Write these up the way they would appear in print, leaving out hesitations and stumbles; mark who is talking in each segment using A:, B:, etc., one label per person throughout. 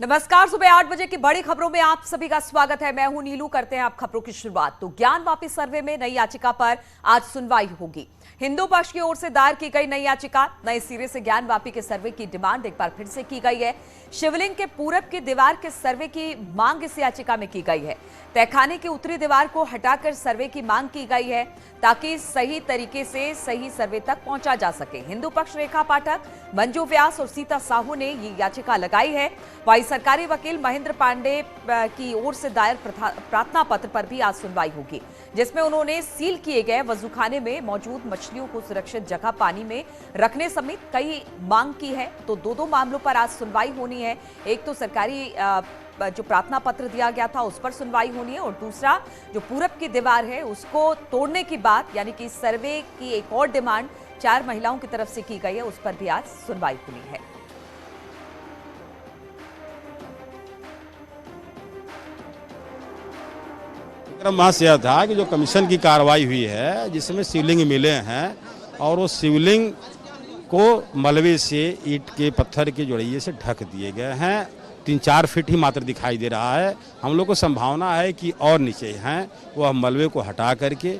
A: नमस्कार, सुबह 8 बजे की बड़ी खबरों में आप सभी का स्वागत है। मैं हूं नीलू। करते हैं आप खबरों की शुरुआत। तो ज्ञानवापी सर्वे में नई याचिका पर आज सुनवाई होगी। हिंदू पक्ष की ओर से दायर की गई नई याचिका, नए सिरे से ज्ञानवापी के सर्वे की डिमांड एक बार फिर से की गई है। शिवलिंग के पूरब की दीवार के सर्वे की मांग इस याचिका में की गई है। तहखाने की उत्तरी दीवार को हटाकर सर्वे की मांग की गई है ताकि सही तरीके से सही सर्वे तक पहुंचा जा सके। हिंदू पक्ष रेखा पाठक, मंजू व्यास और सीता साहू ने ये याचिका लगाई है। वहीं सरकारी वकील महेंद्र पांडे की ओर से दायर प्रार्थना पत्र पर भी आज सुनवाई होगी, जिसमें उन्होंने सील किए गए वजूखाने में मौजूद मछलियों को सुरक्षित जगह पानी में रखने समेत कई मांग की है। तो दो मामलों पर आज सुनवाई होनी है। एक तो सरकारी जो प्रार्थना पत्र दिया गया था उस पर सुनवाई होनी है, और दूसरा जो पूरब की दीवार है उसको तोड़ने की बात, यानी कि सर्वे की एक और डिमांड 4 महिलाओं की तरफ से की गई है, उस पर भी आज सुनवाई होनी है।
B: मास यह था कि जो कमीशन की कार्रवाई हुई है जिसमें शिवलिंग मिले हैं और वो शिवलिंग को मलबे से ईंट के पत्थर के जोड़िए से ढक दिए गए हैं। 3-4 फीट ही मात्र दिखाई दे रहा है। हम लोग को संभावना है कि और नीचे हैं, वो हम मलबे को हटा करके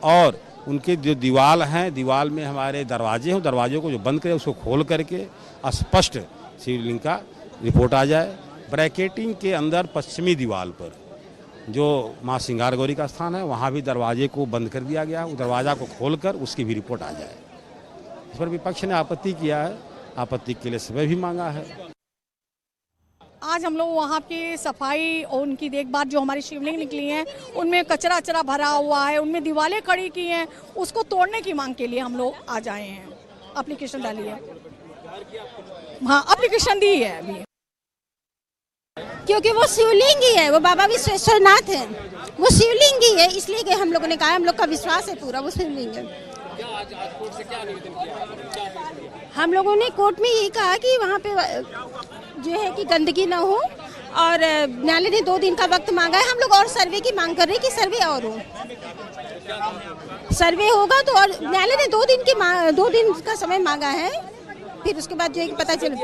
B: और उनके जो दीवार हैं, दीवार में हमारे दरवाजे हैं, दरवाजों को जो बंद करें उसको खोल करके स्पष्ट शिवलिंग का रिपोर्ट आ जाए। ब्रैकेटिंग के अंदर पश्चिमी दीवार पर जो माँ सिंगार गौरी का स्थान है वहाँ भी दरवाजे को बंद कर दिया गया, उस दरवाजा को खोलकर उसकी भी रिपोर्ट आ जाए। इस पर विपक्ष ने आपत्ति किया है, आपत्ति के लिए समय भी मांगा है।
C: आज हम लोग वहाँ की सफाई और उनकी देखभाल, जो हमारी शिवलिंग निकली हैं उनमें कचरा अचरा भरा हुआ है, उनमें दीवारें खड़ी की हैं, उसको तोड़ने की मांग के लिए हम लोग आ जाए हैं। एप्लीकेशन डाली है। हाँ, एप्लीकेशन दी है अभी,
D: क्योंकि वो शिवलिंग ही है, वो बाबा विश्वेश्वरनाथ है, वो शिवलिंग ही है, इसलिए कि हम लोगों ने कहा, हम लोग का विश्वास है पूरा वो शिवलिंग है। हम लोगों ने कोर्ट में यही कहा कि वहाँ पे जो है कि गंदगी ना हो, और न्यायालय ने 2 दिन का वक्त मांगा है। हम लोग और सर्वे की मांग कर रहे हैं कि सर्वे और हो, सर्वे होगा तो, और न्यायालय ने 2 दिन का समय मांगा है। फिर उसके बाद जो है कि पता चले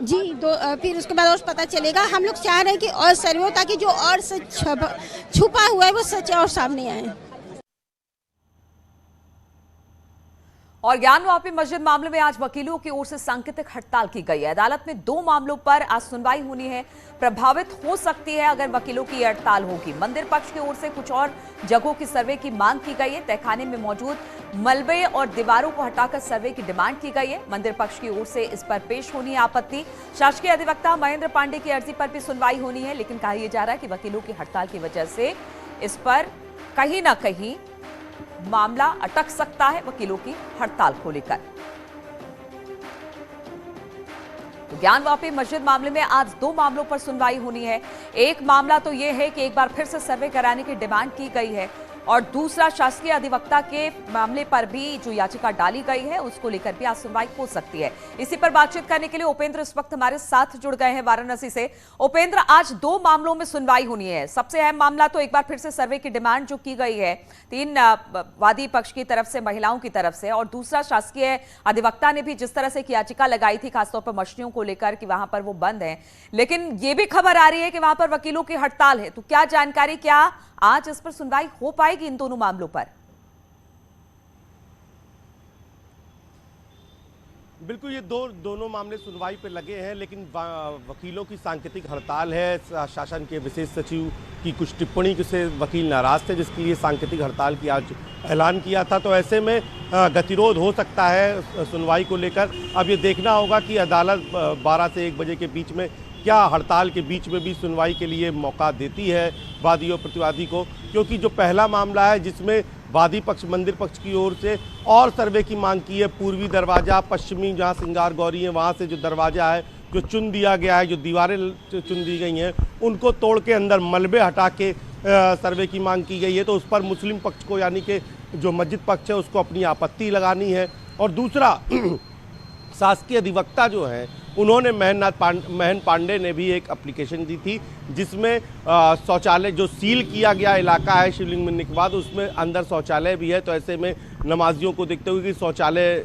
D: जी, फिर उसके बाद और पता चलेगा। हम लोग चाह रहे हैं कि और सर्वे हो ताकि जो और सच छुपा हुआ है वो सच और सामने आए।
A: और ज्ञानवापी मस्जिद मामले में आज वकीलों की ओर से सांकेतिक हड़ताल की गई है। अदालत में 2 मामलों पर आज सुनवाई होनी है। प्रभावित हो सकती है अगर वकीलों की हड़ताल होगी। मंदिर पक्ष की ओर से कुछ और जगहों की सर्वे की मांग की गई है। तहखाने में मौजूद मलबे और दीवारों को हटाकर सर्वे की डिमांड की गई है। मंदिर पक्ष की ओर से इस पर पेश होनी है आपत्ति। शासकीय अधिवक्ता महेंद्र पांडे की अर्जी पर भी सुनवाई होनी है, लेकिन कहा यह जा रहा है कि वकीलों की हड़ताल की वजह से इस पर कहीं ना कहीं मामला अटक सकता है वकीलों की हड़ताल को लेकर। तो ज्ञानवापी मस्जिद मामले में आज 2 मामलों पर सुनवाई होनी है। एक मामला तो यह है कि एक बार फिर से सर्वे कराने की डिमांड की गई है, और दूसरा शासकीय अधिवक्ता के मामले पर भी जो याचिका डाली गई है उसको लेकर भी आज सुनवाई हो सकती है। इसी पर बातचीत करने के लिए उपेंद्र इस वक्त हमारे साथ जुड़ गए हैं वाराणसी से। उपेंद्र, आज 2 मामलों में सुनवाई होनी है। सबसे अहम मामला तो एक बार फिर से सर्वे की डिमांड जो की गई है 3 वादी पक्ष की तरफ से, महिलाओं की तरफ से, और दूसरा शासकीय अधिवक्ता ने भी जिस तरह से याचिका लगाई थी खासतौर पर मछलियों को लेकर कि वहां पर वो बंद है, लेकिन ये भी खबर आ रही है कि वहां पर वकीलों की हड़ताल है। तो क्या जानकारी, क्या आज इस पर सुनवाई हो पाएगी इन दोनों मामलों पर?
E: बिल्कुल, ये दोनों मामले सुनवाई पे लगे हैं, लेकिन वकीलों की सांकेतिक हड़ताल है। शासन के विशेष सचिव की कुछ टिप्पणी से वकील नाराज थे, जिसके लिए सांकेतिक हड़ताल की आज ऐलान किया था। तो ऐसे में गतिरोध हो सकता है सुनवाई को लेकर। अब ये देखना होगा कि अदालत 12 से 1 बजे के बीच में क्या हड़ताल के बीच में भी सुनवाई के लिए मौका देती है वादी और प्रतिवादी को, क्योंकि जो पहला मामला है जिसमें वादी पक्ष मंदिर पक्ष की ओर से और सर्वे की मांग की है, पूर्वी दरवाज़ा, पश्चिमी जहां सिंगार गौरी है वहां से जो दरवाज़ा है जो चुन दिया गया है, जो दीवारें चुन दी गई हैं उनको तोड़ के अंदर मलबे हटा के सर्वे की मांग की गई है। तो उस पर मुस्लिम पक्ष को, यानी कि जो मस्जिद पक्ष है, उसको अपनी आपत्ति लगानी है। और दूसरा शासकीय अधिवक्ता जो है उन्होंने महन पांडे ने भी एक एप्लीकेशन दी थी, जिसमें शौचालय जो सील किया गया इलाका है शिवलिंग मिलने के बाद, उसमें अंदर शौचालय भी है। तो ऐसे में नमाजियों को देखते हुए कि शौचालय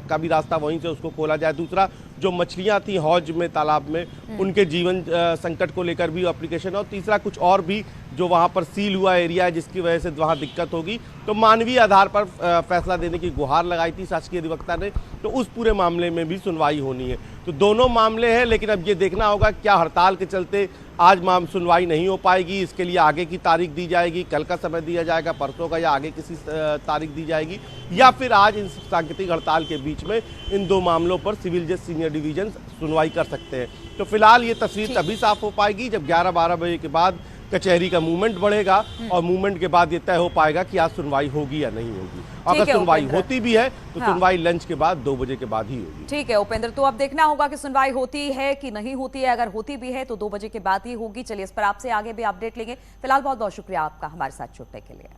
E: का भी रास्ता वहीं से उसको खोला जाए। दूसरा जो मछलियाँ थी हौज में, तालाब में, उनके जीवन संकट को लेकर भी एप्लीकेशन है, और तीसरा कुछ और भी जो वहाँ पर सील हुआ एरिया है जिसकी वजह से वहाँ दिक्कत होगी, तो मानवीय आधार पर फैसला देने की गुहार लगाई थी शासकीय अधिवक्ता ने। तो उस पूरे मामले में भी सुनवाई होनी है। तो दोनों मामले हैं, लेकिन अब ये देखना होगा क्या हड़ताल के चलते आज सुनवाई नहीं हो पाएगी, इसके लिए आगे की तारीख दी जाएगी, कल का समय दिया जाएगा, परसों का, या आगे किसी तारीख दी जाएगी, या फिर आज इन सांकेतिक हड़ताल के बीच में इन दो मामलों पर सिविल जज सीनियर डिवीजन सुनवाई कर सकते हैं। तो फिलहाल ये तस्वीर तभी साफ हो पाएगी जब 11-12 बजे के बाद कचहरी का मूवमेंट बढ़ेगा, और मूवमेंट के बाद ये तय हो पाएगा कि आज सुनवाई होगी या नहीं होगी। अगर सुनवाई होती भी है तो सुनवाई लंच के बाद 2 बजे के बाद ही होगी।
A: ठीक है उपेंद्र, तो अब देखना होगा कि सुनवाई होती है कि नहीं होती है। अगर होती भी है तो 2 बजे के बाद ही होगी। चलिए इस पर आपसे आगे भी अपडेट लेंगे। फिलहाल बहुत बहुत शुक्रिया आपका हमारे साथ जुड़ने के लिए।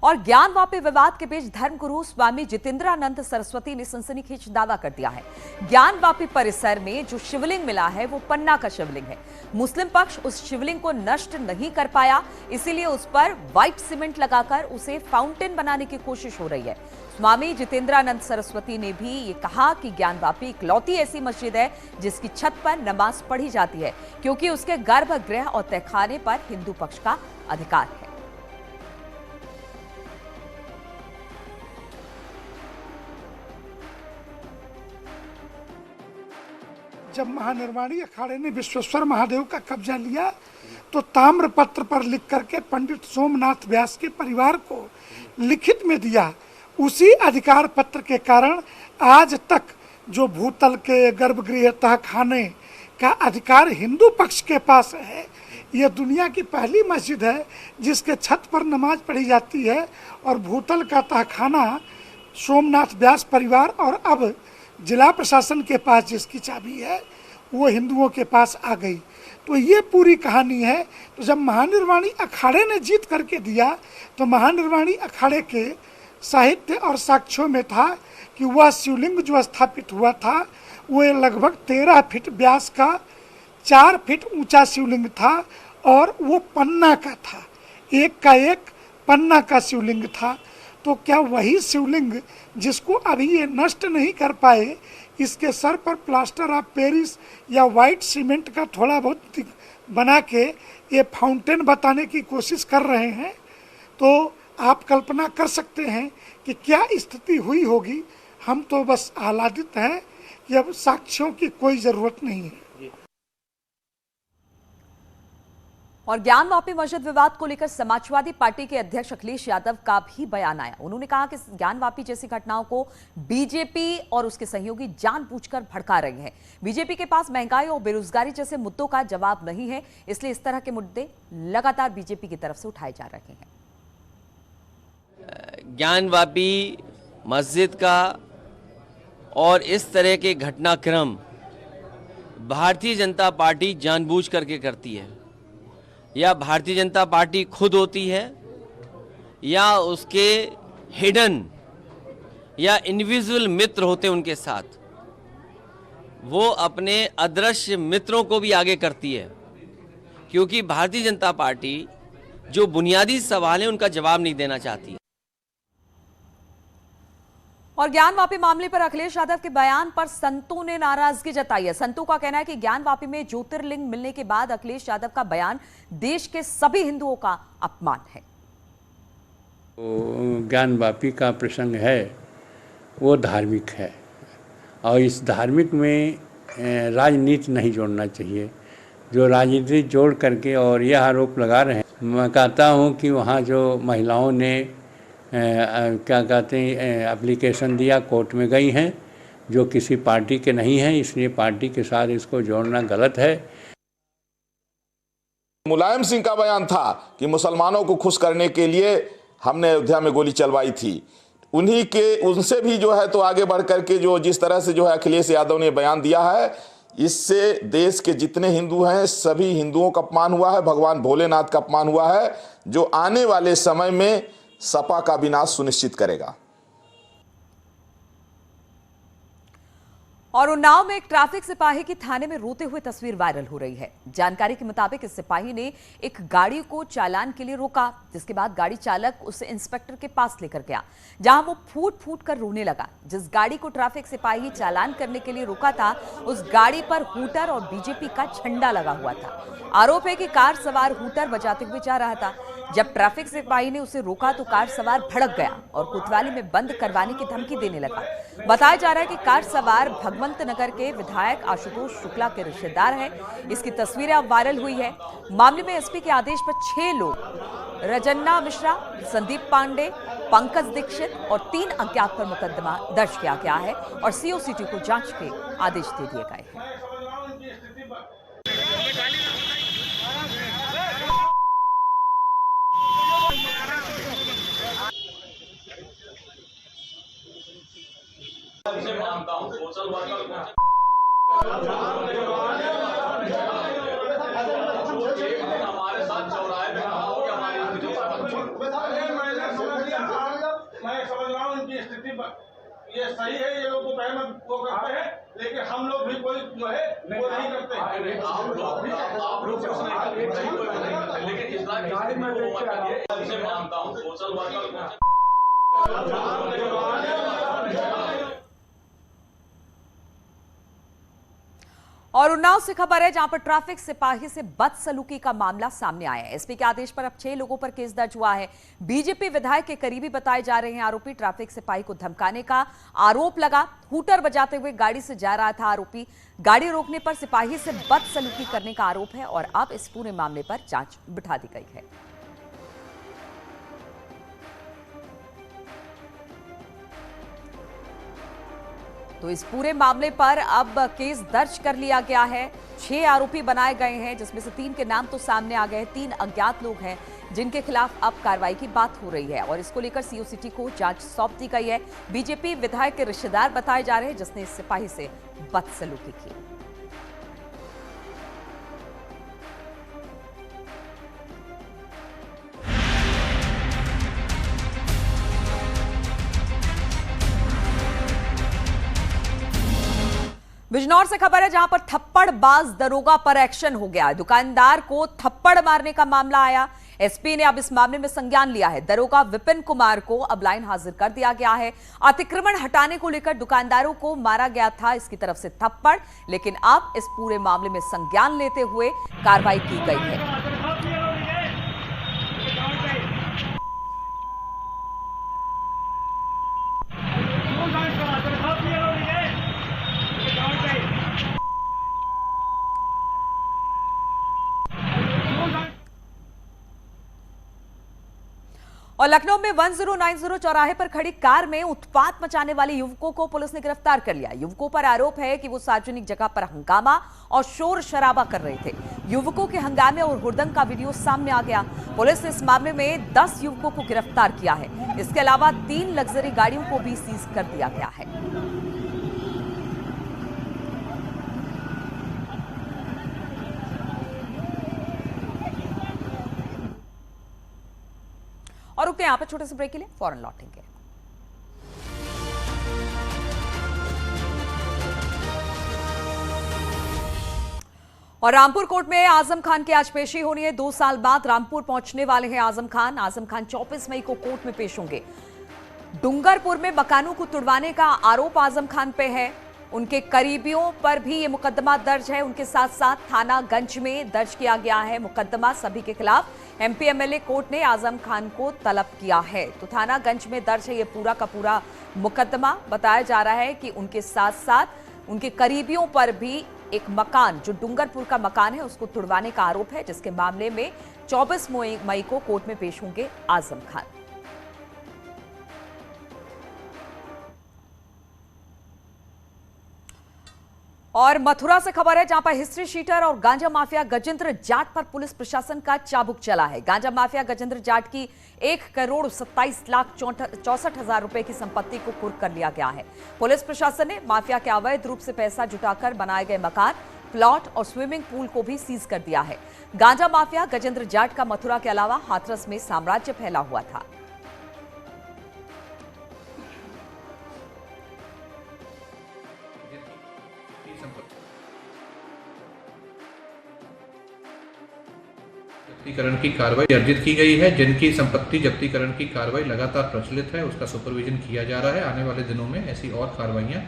A: और ज्ञानवापी विवाद के बीच धर्मगुरु स्वामी जितेंद्रानंद सरस्वती ने सनसनीखेज दावा कर दिया है। ज्ञानवापी परिसर में जो शिवलिंग मिला है वो पन्ना का शिवलिंग है। मुस्लिम पक्ष उस शिवलिंग को नष्ट नहीं कर पाया, इसीलिए उस पर व्हाइट सीमेंट लगाकर उसे फाउंटेन बनाने की कोशिश हो रही है। स्वामी जितेंद्रानंद सरस्वती ने भी ये कहा कि ज्ञानवापी इकलौती ऐसी मस्जिद है जिसकी छत पर नमाज पढ़ी जाती है, क्योंकि उसके गर्भगृह और तहखाने पर हिंदू पक्ष का अधिकार है।
F: जब महानिर्वाणी अखाड़े ने विश्वेश्वर महादेव का कब्जा लिया तो ताम्रपत्र पर लिख करके पंडित सोमनाथ व्यास के परिवार को लिखित में दिया। उसी अधिकार पत्र के कारण आज तक जो भूतल के गर्भगृह तहखाने का अधिकार हिंदू पक्ष के पास है। यह दुनिया की पहली मस्जिद है जिसके छत पर नमाज पढ़ी जाती है, और भूतल का तहखाना सोमनाथ व्यास परिवार और अब जिला प्रशासन के पास जिसकी चाबी है वो हिंदुओं के पास आ गई। तो ये पूरी कहानी है। तो जब महानिर्वाणी अखाड़े ने जीत करके दिया तो महानिर्वाणी अखाड़े के साहित्य और साक्ष्यों में था कि वह शिवलिंग जो स्थापित हुआ था वो लगभग 13 फीट व्यास का 4 फीट ऊंचा शिवलिंग था, और वो पन्ना का था, एक का एक पन्ना का शिवलिंग था। तो क्या वही शिवलिंग जिसको अभी ये नष्ट नहीं कर पाए, इसके सर पर प्लास्टर ऑफ पेरिस या वाइट सीमेंट का थोड़ा बहुत बना के ये फाउंटेन बताने की कोशिश कर रहे हैं, तो आप कल्पना कर सकते हैं कि क्या स्थिति हुई होगी। हम तो बस आह्लादित हैं कि अब साक्ष्यों की कोई ज़रूरत नहीं है।
A: और ज्ञानवापी मस्जिद विवाद को लेकर समाजवादी पार्टी के अध्यक्ष अखिलेश यादव का भी बयान आया। उन्होंने कहा कि ज्ञानवापी जैसी घटनाओं को बीजेपी और उसके सहयोगी जानबूझकर भड़का रहे हैं। बीजेपी के पास महंगाई और बेरोजगारी जैसे मुद्दों का जवाब नहीं है, इसलिए इस तरह के मुद्दे लगातार बीजेपी की तरफ से उठाए जा रहे हैं।
G: ज्ञानवापी मस्जिद का और इस तरह के घटनाक्रम भारतीय जनता पार्टी जानबूझ करके करती है, या भारतीय जनता पार्टी खुद होती है, या उसके हिडन या इंडिविजुअल मित्र होते उनके साथ, वो अपने अदृश्य मित्रों को भी आगे करती है। क्योंकि भारतीय जनता पार्टी जो बुनियादी सवाल है उनका जवाब नहीं देना चाहती।
A: और ज्ञानवापी मामले पर अखिलेश यादव के बयान पर संतों ने नाराजगी जताई है। संतों का कहना है कि ज्ञानवापी में ज्योतिर्लिंग मिलने के बाद अखिलेश यादव का बयान देश के सभी हिंदुओं का अपमान है।
H: ज्ञानवापी का प्रसंग है वो धार्मिक है, और इस धार्मिक में राजनीति नहीं जोड़ना चाहिए। जो राजनीति जोड़ करके और यह आरोप लगा रहे हैं, मैं कहता हूँ कि वहाँ जो महिलाओं ने क्या कहते हैं एप्लीकेशन दिया, कोर्ट में गई हैं, जो किसी पार्टी के नहीं हैं, इसलिए पार्टी के साथ इसको जोड़ना गलत है।
I: मुलायम सिंह का बयान था कि मुसलमानों को खुश करने के लिए हमने अयोध्या में गोली चलवाई थी। उन्हीं के उनसे भी जो है तो आगे बढ़ करके जो जिस तरह से जो है अखिलेश यादव ने बयान दिया है, इससे देश के जितने हिंदू हैं सभी हिंदुओं का अपमान हुआ है, भगवान भोलेनाथ का अपमान हुआ है, जो आने वाले समय में सपा का विनाश सुनिश्चित करेगा।
A: और उन्नाव में एक ट्रैफिक सिपाही की थाने में रोते हुए तस्वीर वायरल हो रही है। जानकारी के मुताबिक इस सिपाही ने एक गाड़ी को चालान के लिए रोका, जिसके बाद गाड़ी चालक उसे इंस्पेक्टर के पास लेकर गया, जहां वो फूट फूट कर रोने लगा। जिस गाड़ी को ट्रैफिक सिपाही चालान करने के लिए रोका था, उस गाड़ी पर हूटर और बीजेपी का झंडा लगा हुआ था। आरोप है कि कार सवार हूटर बजाते हुए जा रहा था। जब ट्रैफिक सिपाही ने उसे रोका तो कार सवार भड़क गया और कोतवाली में बंद करवाने की धमकी देने लगा। बताया जा रहा है कि कार सवार भगवंत नगर के विधायक आशुतोष शुक्ला के रिश्तेदार हैं। इसकी तस्वीरें अब वायरल हुई है। मामले में एसपी के आदेश पर 6 लोग, रजन्ना मिश्रा, संदीप पांडे, पंकज दीक्षित और 3 अज्ञात पर मुकदमा दर्ज किया गया है और सीओसीटी को जांच के आदेश दे दिए गए हैं।
J: मानता हूं सोशल वर्कर हमारे साथ चौराहे में कहा हो कि हमारी मैं समझ रहा हूँ इनकी स्थिति ये सही है, ये लोग तो सहमत वो करते हैं, लेकिन हम लोग भी कोई जो है वो नहीं करते। आप लोग कुछ नहीं करते, लेकिन इस बार मानता हूँ सोशल वर्कर
A: और उन्नाव से खबर है, जहां पर ट्रैफिक सिपाही से बदसलूकी का मामला सामने आया है। एसपी के आदेश पर अब 6 लोगों पर केस दर्ज हुआ है। बीजेपी विधायक के करीबी बताए जा रहे हैं आरोपी। ट्रैफिक सिपाही को धमकाने का आरोप लगा। हूटर बजाते हुए गाड़ी से जा रहा था आरोपी। गाड़ी रोकने पर सिपाही से बदसलूकी करने का आरोप है और अब इस पूरे मामले पर जांच बिठा दी गई है। तो इस पूरे मामले पर अब केस दर्ज कर लिया गया है। 6 आरोपी बनाए गए हैं, जिसमें से 3 के नाम तो सामने आ गए। 3 अज्ञात लोग हैं जिनके खिलाफ अब कार्रवाई की बात हो रही है और इसको लेकर सीओसीटी को जांच सौंप दी गई है। बीजेपी विधायक के रिश्तेदार बताए जा रहे हैं जिसने इस सिपाही से बदसलूकी की। बिजनौर से खबर है, जहां पर थप्पड़बाज दरोगा पर एक्शन हो गया। दुकानदार को थप्पड़ मारने का मामला आया। एसपी ने अब इस मामले में संज्ञान लिया है। दरोगा विपिन कुमार को अब लाइन हाजिर कर दिया गया है। अतिक्रमण हटाने को लेकर दुकानदारों को मारा गया था इसकी तरफ से थप्पड़, लेकिन अब इस पूरे मामले में संज्ञान लेते हुए कार्रवाई की गई है। और लखनऊ में 1090 चौराहे पर खड़ी कार में उत्पात मचाने वाले युवकों को पुलिस ने गिरफ्तार कर लिया। युवकों पर आरोप है कि वो सार्वजनिक जगह पर हंगामा और शोर शराबा कर रहे थे। युवकों के हंगामे और हुड़दंग का वीडियो सामने आ गया। पुलिस ने इस मामले में 10 युवकों को गिरफ्तार किया है। इसके अलावा 3 लग्जरी गाड़ियों को भी सीज कर दिया गया है। और रुकते हैं यहाँ पर छोटे से ब्रेक के लिए, फौरन लौटेंगे। और रामपुर कोर्ट में आजम खान की आज पेशी होनी है। 2 साल बाद रामपुर पहुंचने वाले हैं आजम खान। आजम खान 24 मई को कोर्ट में पेश होंगे। डूंगरपुर में मकानों को तुड़वाने का आरोप आजम खान पे है। उनके करीबियों पर भी ये मुकदमा दर्ज है। उनके साथ साथ थानागंज में दर्ज किया गया है मुकदमा सभी के खिलाफ। एमपी एमएलए कोर्ट ने आजम खान को तलब किया है। तो थानागंज में दर्ज है ये पूरा का पूरा मुकदमा। बताया जा रहा है कि उनके साथ साथ उनके करीबियों पर भी एक मकान, जो डूंगरपुर का मकान है, उसको तुड़वाने का आरोप है, जिसके मामले में 24 मई को कोर्ट में पेश होंगे आजम खान। और मथुरा से खबर है, जहां पर हिस्ट्री शीटर और गांजा माफिया गजेंद्र जाट पर पुलिस प्रशासन का चाबुक चला है। गांजा माफिया गजेंद्र जाट की 1,27,64,000 रुपए की संपत्ति को कुर्क कर लिया गया है। पुलिस प्रशासन ने माफिया के अवैध रूप से पैसा जुटाकर बनाए गए मकान, प्लॉट और स्विमिंग पूल को भी सीज कर दिया है। गांजा माफिया गजेंद्र जाट का मथुरा के अलावा हाथरस में साम्राज्य फैला हुआ था।
K: जब्तीकरण की कार्रवाई अर्जित की गई है। जिनकी संपत्ति जब्तीकरण की कार्रवाई लगातार प्रचलित है, उसका सुपरविजन किया जा रहा है। आने वाले दिनों में ऐसी और कार्रवाइयां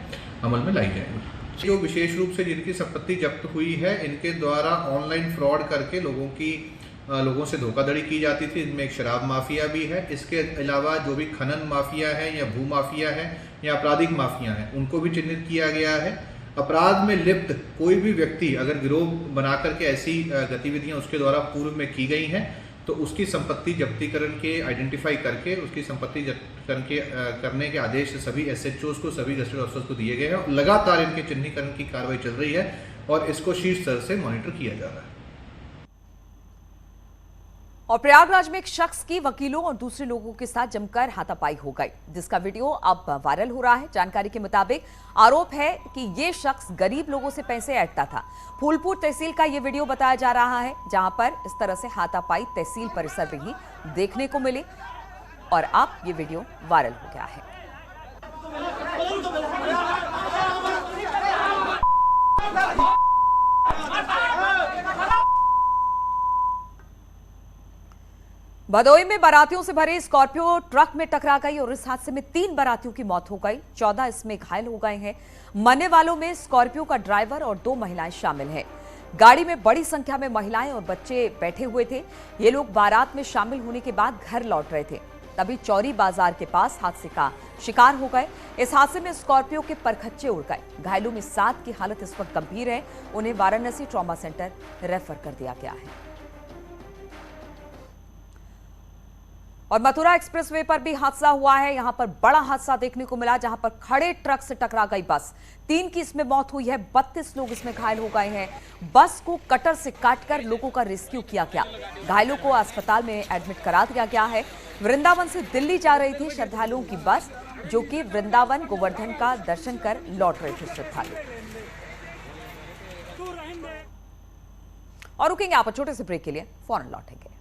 K: अमल में लाई जाएंगी। जो विशेष रूप से जिनकी संपत्ति जब्त हुई है, इनके द्वारा ऑनलाइन फ्रॉड करके लोगों से धोखाधड़ी की जाती थी। इनमें एक शराब माफिया भी है। इसके अलावा जो भी खनन माफिया है या भू माफिया है या आपराधिक माफिया है, उनको भी चिन्हित किया गया है। अपराध में लिप्त कोई भी व्यक्ति अगर गिरोह बना करके ऐसी गतिविधियां उसके द्वारा पूर्व में की गई हैं, तो उसकी संपत्ति जब्तीकरण के आइडेंटिफाई करके उसकी संपत्ति जब्त करने के आदेश सभी SHOs को, सभी गजेटेड ऑफिसर्स को दिए गए हैं। और लगातार इनके चिन्हीकरण की कार्रवाई चल रही है और इसको शीर्ष स्तर से मॉनिटर किया जा रहा है।
A: और प्रयागराज में एक शख्स की वकीलों और दूसरे लोगों के साथ जमकर हाथापाई हो गई, जिसका वीडियो अब वायरल हो रहा है। जानकारी के मुताबिक आरोप है कि ये शख्स गरीब लोगों से पैसे ऐंठता था। फूलपुर तहसील का ये वीडियो बताया जा रहा है, जहां पर इस तरह से हाथापाई तहसील परिसर में ही देखने को मिली और अब ये वीडियो वायरल हो गया है। भदोई में बारातियों से भरे स्कॉर्पियो ट्रक में टकरा गई और इस हादसे में 3 बारातियों की मौत हो गई, 14 इसमें घायल हो गए हैं। मरने वालों में स्कॉर्पियो का ड्राइवर और 2 महिलाएं शामिल हैं। गाड़ी में बड़ी संख्या में महिलाएं और बच्चे बैठे हुए थे। ये लोग बारात में शामिल होने के बाद घर लौट रहे थे, तभी चौरी बाजार के पास हादसे का शिकार हो गए। इस हादसे में स्कॉर्पियो के परखच्चे उड़ गए। घायलों में 7 की हालत इस वक्त गंभीर है। उन्हें वाराणसी ट्रॉमा सेंटर रेफर कर दिया गया है। और मथुरा एक्सप्रेसवे पर भी हादसा हुआ है। यहां पर बड़ा हादसा देखने को मिला, जहां पर खड़े ट्रक से टकरा गई बस। 3 की इसमें मौत हुई है, 32 लोग इसमें घायल हो गए हैं। बस को कटर से काटकर लोगों का रेस्क्यू किया गया। घायलों को अस्पताल में एडमिट करा दिया गया है। वृंदावन से दिल्ली जा रही थी श्रद्धालुओं की बस, जो कि वृंदावन गोवर्धन का दर्शन कर लौट रहे थे श्रद्धालु। और रुकेंगे आप छोटे से ब्रेक के लिए, फौरन लौटेंगे।